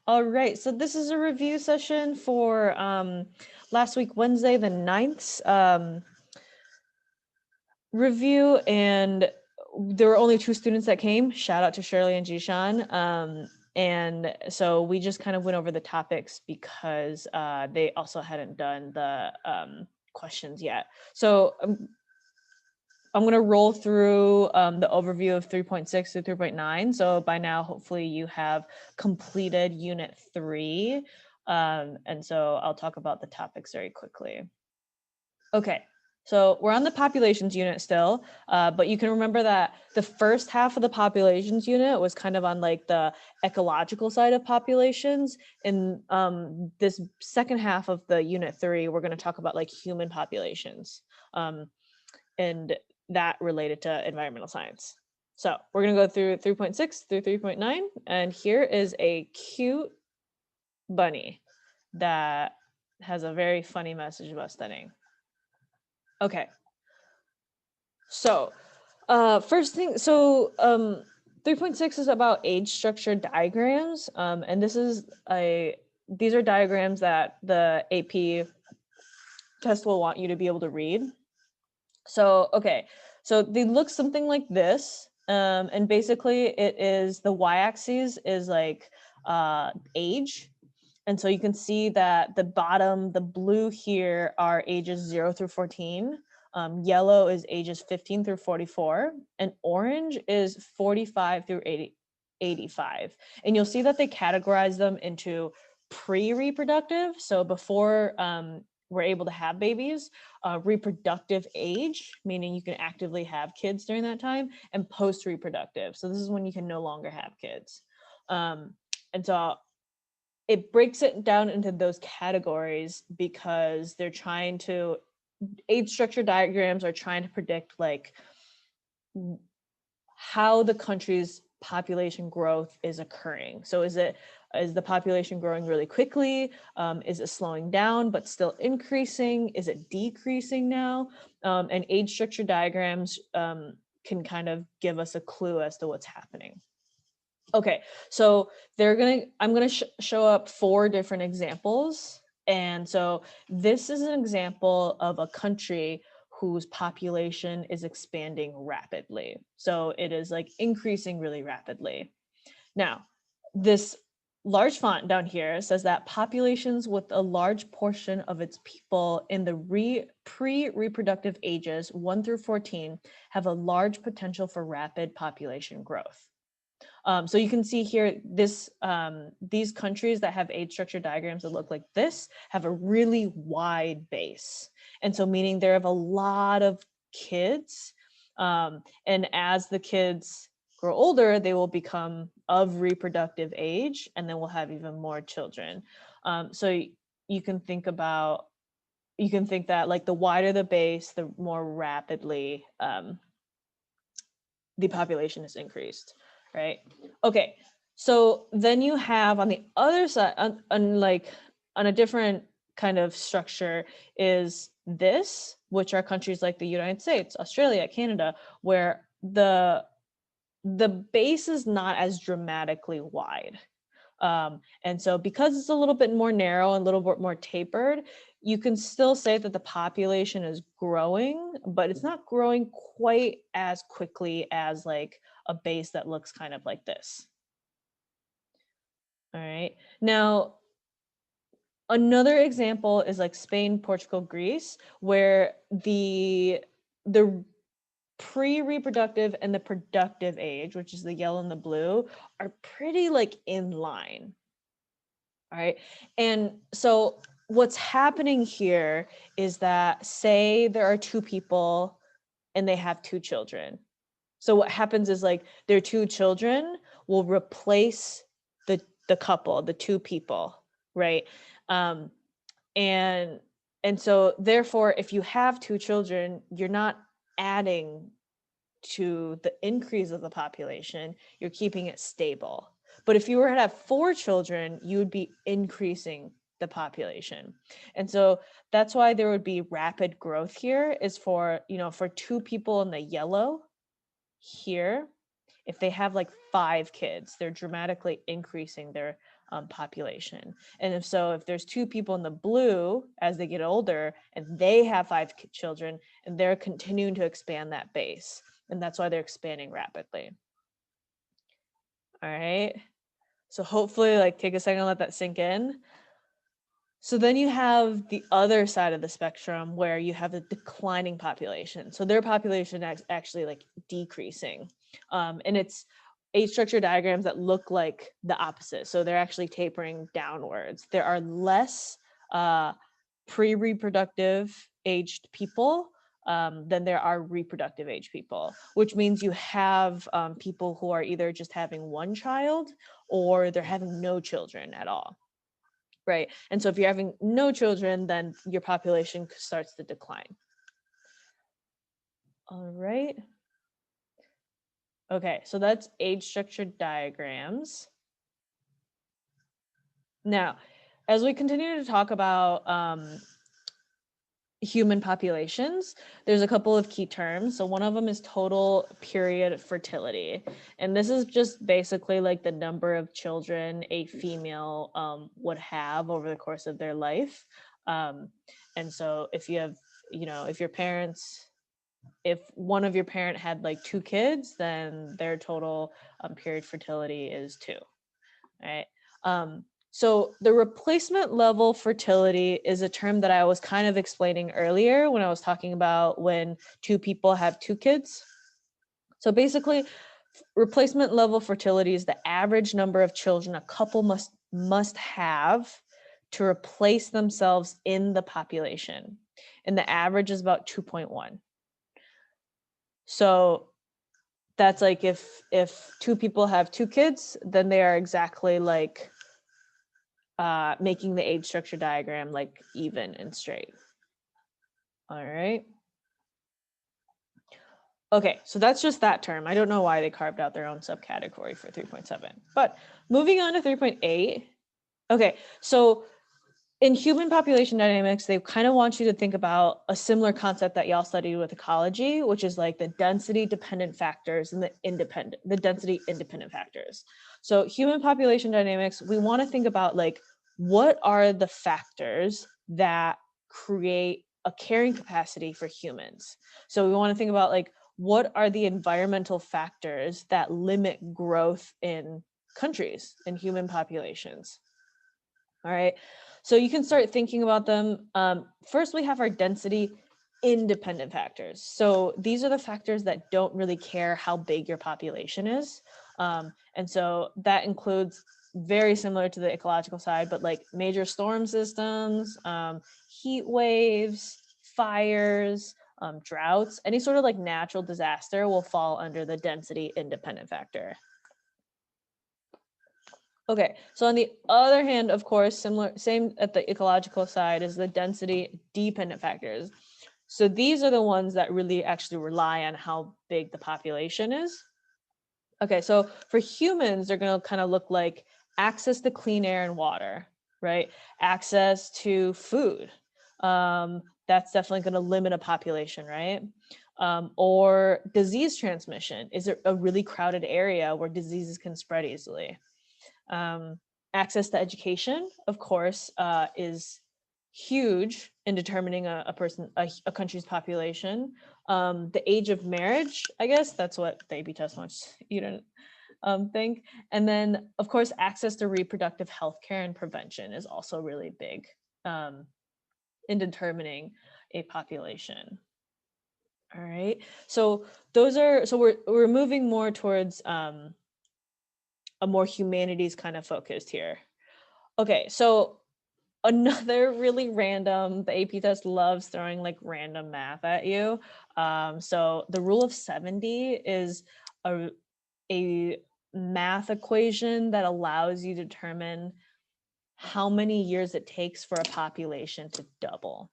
All right, so this is a review session for last week, Wednesday, the 9th review, and there were only 2 students that came. Shout out to Shirley and Jishan. And so we just kind of went over the topics because they also hadn't done the questions yet. So I'm going to roll through the overview of 3.6 through 3.9. So by now, hopefully you have completed Unit 3. And so I'll talk about the topics very quickly. Okay, so we're on the populations unit still, but you can remember that the first half of the populations unit was kind of on like the ecological side of populations. And this second half of the Unit 3, we're going to talk about like human populations. And that related to environmental science. So we're going to go through 3.6 through 3.9. And here is a cute bunny that has a very funny message about studying. Okay. So first thing, 3.6 is about age structure diagrams. And these are diagrams that the AP test will want you to be able to read. So, okay, so they look something like this. And basically it is the y-axis is like age. And so you can see that the bottom, the blue here are ages 0 through 14. Yellow is ages 15 through 44. And orange is 45 through 85. And you'll see that they categorize them into pre-reproductive. So before we're able to have babies, reproductive age, meaning you can actively have kids during that time, and post-reproductive. So this is when you can no longer have kids. And so it breaks it down into those categories because they're trying to, age structure diagrams are trying to predict like how the country's population growth is occurring. So is the population growing really quickly? Is it slowing down but still increasing? Is it decreasing now? And age structure diagrams can kind of give us a clue as to what's happening. Okay, so I'm gonna show up 4 different examples. And so this is an example of a country whose population is expanding rapidly. So it is like increasing really rapidly. Now, this large font down here says that populations with a large portion of its people in the pre-reproductive ages 1 through 14 have a large potential for rapid population growth. So you can see here, these countries that have age structure diagrams that look like this have a really wide base. And so meaning they have a lot of kids. And as the kids grow older, they will become of reproductive age, and then we'll have even more children. So you can think that like the wider the base, the more rapidly the population is increased. Right. Okay. So then you have on the other side, on a different kind of structure is this, which are countries like the United States, Australia, Canada, where the base is not as dramatically wide. And so because it's a little bit more narrow and a little bit more tapered, you can still say that the population is growing, but it's not growing quite as quickly as like a base that looks kind of like this. All right. Now, another example is like Spain, Portugal, Greece, where the pre-reproductive and the productive age, which is the yellow and the blue, are pretty like in line. All right. And so what's happening here is that, say there are 2 people and they have 2 children. So what happens is like their 2 children will replace the couple, the 2 people, right? And so therefore, if you have 2 children, you're not adding to the increase of the population, you're keeping it stable. But if you were to have 4 children, you would be increasing the population. And so that's why there would be rapid growth here is for, for 2 people in the yellow here, If they have like 5 kids, they're dramatically increasing their population. And if there's 2 people in the blue as they get older and they have 5 children, and they're continuing to expand that base, and that's why they're expanding rapidly. All right. So hopefully, like, take a second to let that sink in. So then you have the other side of the spectrum where you have a declining population. So their population actually like decreasing. And it's age structure diagrams that look like the opposite. So they're actually tapering downwards. There are less pre-reproductive aged people than there are reproductive age people, which means you have people who are either just having one child or they're having no children at all. Right. And so if you're having no children, then your population starts to decline. All right. Okay, so that's age structure diagrams. Now, as we continue to talk about human populations, there's a couple of key terms. So one of them is total period fertility. And this is just basically like the number of children a female would have over the course of their life. And so if you have, if one of your parent had like 2 kids, then their total period fertility is 2, right? So the replacement level fertility is a term that I was kind of explaining earlier when I was talking about when 2 people have 2 kids. So basically, replacement level fertility is the average number of children a couple must have to replace themselves in the population. And the average is about 2.1. So that's like if 2 people have 2 kids, then they are exactly like making the age structure diagram like even and straight. All right. Okay, so that's just that term. I don't know why they carved out their own subcategory for 3.7. But moving on to 3.8. Okay, so in human population dynamics, they kind of want you to think about a similar concept that y'all studied with ecology, which is like the density dependent factors and the density independent factors. So human population dynamics, we want to think about like, what are the factors that create a carrying capacity for humans? So we want to think about like, what are the environmental factors that limit growth in countries and human populations? All right, so you can start thinking about them. First, we have our density independent factors. So these are the factors that don't really care how big your population is. And so that includes, very similar to the ecological side, but like major storm systems, heat waves, fires, droughts, any sort of like natural disaster will fall under the density independent factor. Okay, so on the other hand, of course, same at the ecological side is the density dependent factors. So these are the ones that really actually rely on how big the population is. Okay, so for humans, they're going to kind of look like access to clean air and water, right? Access to food. That's definitely going to limit a population, right? Or disease transmission. Is there a really crowded area where diseases can spread easily? Access to education, of course, is huge in determining a country's population. The age of marriage, I guess that's what the AP test wants you to think. And then, of course, access to reproductive health care and prevention is also really big in determining a population. All right, so we're moving more towards a more humanities kind of focused here. Okay, so another really random, the AP test loves throwing like random math at you. So the rule of 70 is a math equation that allows you to determine how many years it takes for a population to double,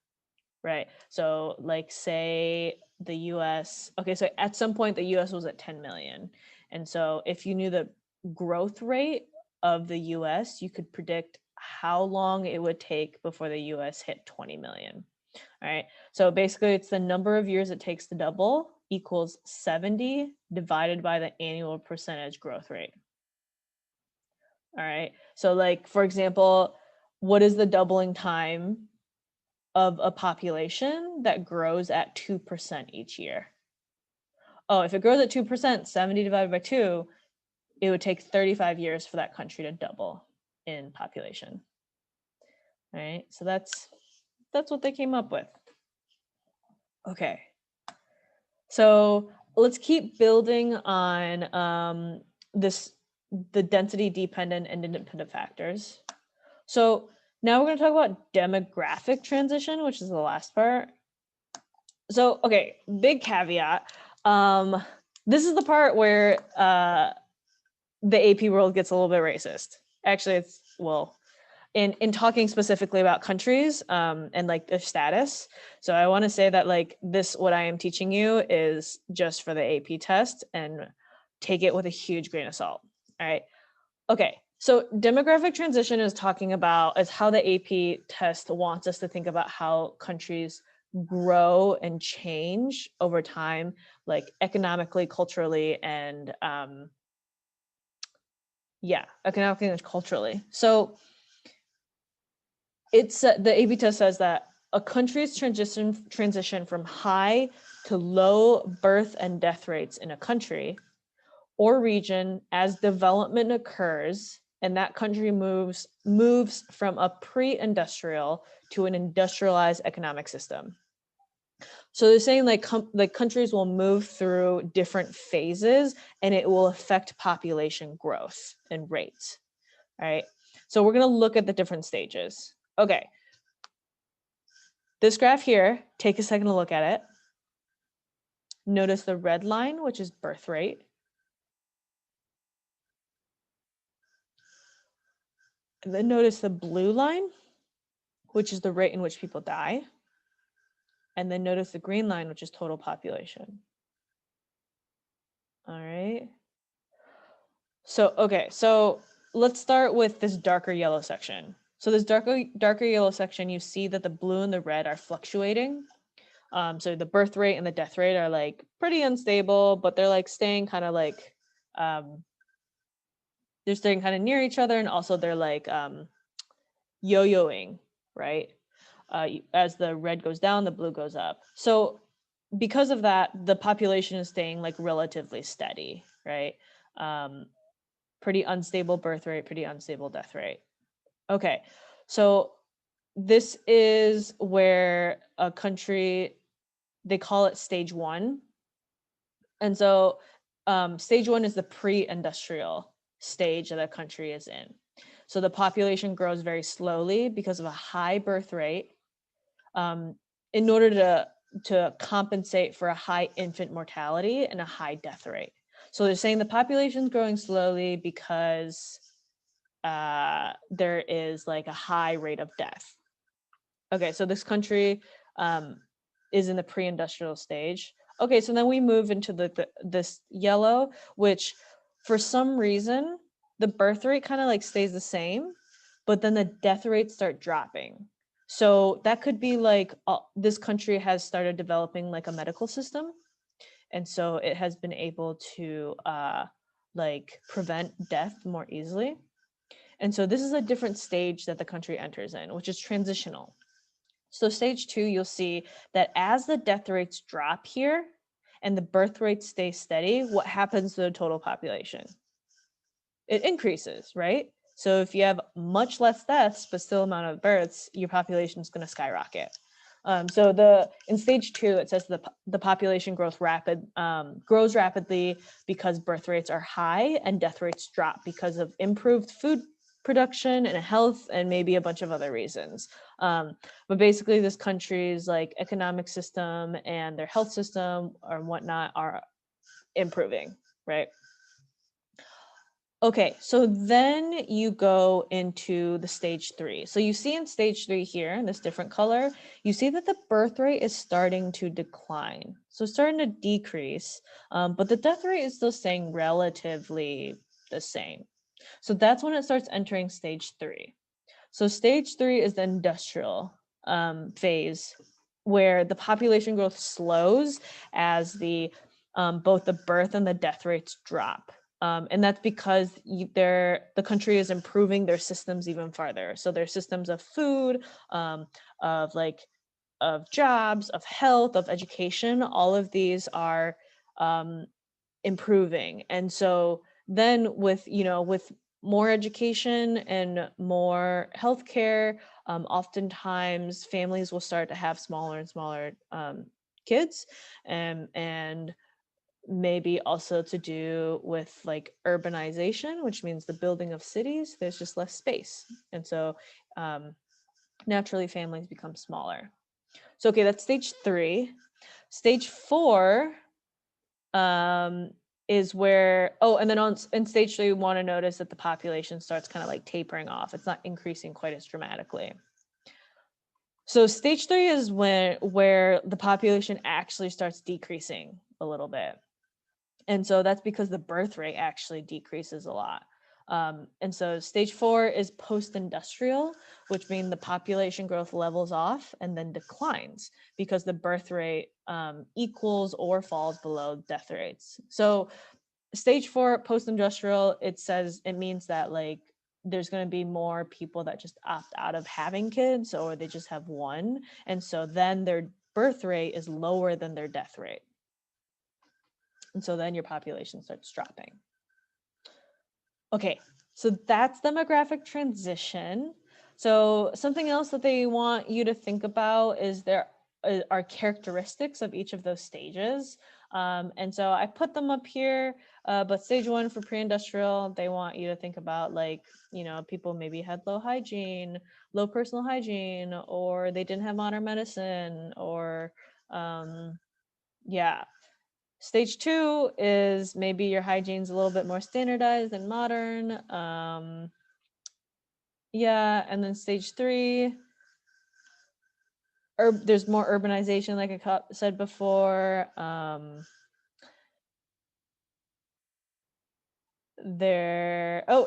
right? So like say the US, okay, so at some point the US was at 10 million. And so if you knew the growth rate of the US, you could predict how long it would take before the US hit 20 million. All right. So basically it's the number of years it takes to double equals 70 divided by the annual percentage growth rate. All right. So like, for example, what is the doubling time of a population that grows at 2% each year? Oh, if it grows at 2%, 70 divided by 2, it would take 35 years for that country to double in population. All right. So that's what they came up with. Okay. So let's keep building on the density dependent and independent factors. So now we're going to talk about demographic transition, which is the last part. So, okay, big caveat. This is the part where the AP world gets a little bit racist. Actually, it's, well, in talking specifically about countries and like their status. So I want to say that like this, what I am teaching you is just for the AP test, and take it with a huge grain of salt. All right. Okay. So demographic transition is how the AP test wants us to think about how countries grow and change over time, like economically, culturally, and economically and culturally. So the AP test says that a country's transition from high to low birth and death rates in a country or region as development occurs, and that country moves from a pre-industrial to an industrialized economic system. So they're saying like countries will move through different phases, and it will affect population growth and rates. All right. So we're going to look at the different stages. Okay. This graph here, take a second to look at it. Notice the red line, which is birth rate. And then notice the blue line, which is the rate in which people die. And then notice the green line, which is total population. All right. So, okay, so let's start with this darker yellow section. So this darker yellow section, you see that the blue and the red are fluctuating. So the birth rate and the death rate are like pretty unstable, but they're like staying kind of like, they're staying kind of near each other. And also they're like yo-yoing, right? As the red goes down, the blue goes up. So because of that, the population is staying like relatively steady, right? Pretty unstable birth rate, pretty unstable death rate. Okay, so this is where a country, they call it stage 1. And so stage 1 is the pre-industrial stage that a country is in. So the population grows very slowly because of a high birth rate, in order to compensate for a high infant mortality and a high death rate. So they're saying the population is growing slowly because there is like a high rate of death. Okay, so this country is in the pre-industrial stage. Okay, so then we move into this yellow, which for some reason, the birth rate kind of like stays the same, but then the death rates start dropping. So that could be like this country has started developing like a medical system. And so it has been able to like prevent death more easily. And so this is a different stage that the country enters in, which is transitional. So stage 2, you'll see that as the death rates drop here and the birth rates stay steady, what happens to the total population? It increases, right? So if you have much less deaths, but still amount of births, your population is going to skyrocket. So in stage 2, it says the population grows rapidly because birth rates are high and death rates drop because of improved food production and health and maybe a bunch of other reasons. But basically this country's like economic system and their health system or whatnot are improving, right? Okay, so then you go into the stage 3. So you see in stage 3 here, in this different color, you see that the birth rate is starting to decline. So it's starting to decrease, but the death rate is still staying relatively the same. So that's when it starts entering stage 3. So stage 3 is the industrial phase. where the population growth slows as the both the birth and the death rates drop. And that's because the country is improving their systems even farther. So their systems of food, of like of jobs, of health, of education, all of these are improving. And so then with, with more education and more healthcare, oftentimes families will start to have smaller and smaller kids, and maybe also to do with like urbanization, which means the building of cities. There's just less space, and so naturally families become smaller. So okay, that's stage 3. Stage 4 is where, and then in stage 3 we want to notice that the population starts kind of like tapering off. It's not increasing quite as dramatically. So stage 3 is where the population actually starts decreasing a little bit. And so that's because the birth rate actually decreases a lot. And so stage 4 is post-industrial, which means the population growth levels off and then declines because the birth rate equals or falls below death rates. So stage 4 post-industrial, it means that like there's going to be more people that just opt out of having kids, or they just have one, and so then their birth rate is lower than their death rate, and so then your population starts dropping. Okay, so that's demographic transition. So something else that they want you to think about is there are characteristics of each of those stages. And so I put them up here, but stage 1 for pre-industrial, they want you to think about like, people maybe had low hygiene, low personal hygiene, or they didn't have modern medicine, or yeah. Stage 2 is maybe your hygiene's a little bit more standardized and modern. Yeah, and then stage 3, there's more urbanization, like I said before.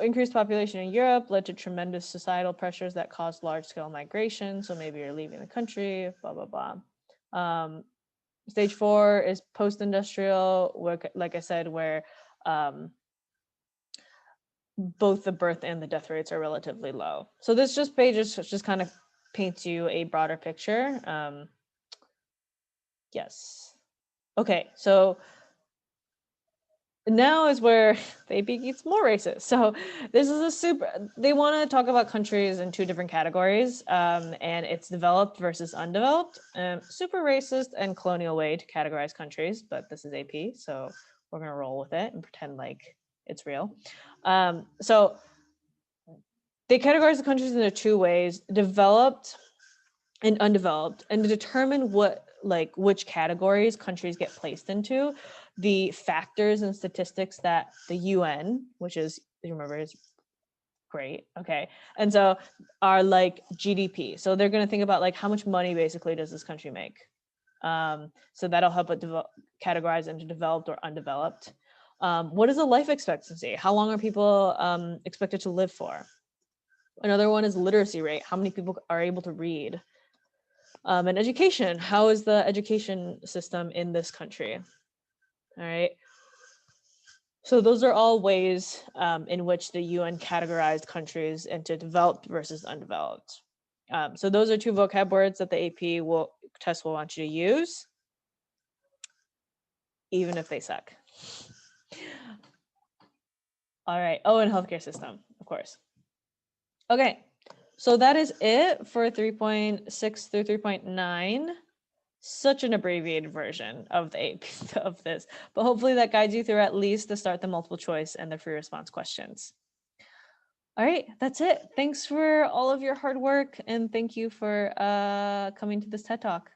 Increased population in Europe led to tremendous societal pressures that caused large-scale migration. So maybe you're leaving the country, blah, blah, blah. Stage 4 is post-industrial, like I said, where both the birth and the death rates are relatively low. So this page just kind of paints you a broader picture. Yes. Okay, so now is where the AP gets more racist. So this is they want to talk about countries in 2 different categories, and it's developed versus undeveloped. Super racist and colonial way to categorize countries, but this is AP, so we're gonna roll with it and pretend like it's real. So they categorize the countries into 2 ways: developed and undeveloped. And to determine which categories countries get placed into, the factors and statistics that the UN, which is, remember, is great, okay, and so are like GDP. So they're going to think about like how much money basically does this country make. So that'll help it categorize into developed or undeveloped. What is the life expectancy? How long are people expected to live for? Another one is literacy rate. How many people are able to read? And education. How is the education system in this country? All right. So those are all ways in which the UN categorized countries into developed versus undeveloped. So those are 2 vocab words that the AP test will want you to use, even if they suck. All right. Oh, and healthcare system, of course. Okay. So that is it for 3.6 through 3.9. Such an abbreviated version of the AP of this, but hopefully that guides you through at least the start, the multiple choice, and the free response questions. All right, that's it. Thanks for all of your hard work, and thank you for coming to this TED Talk.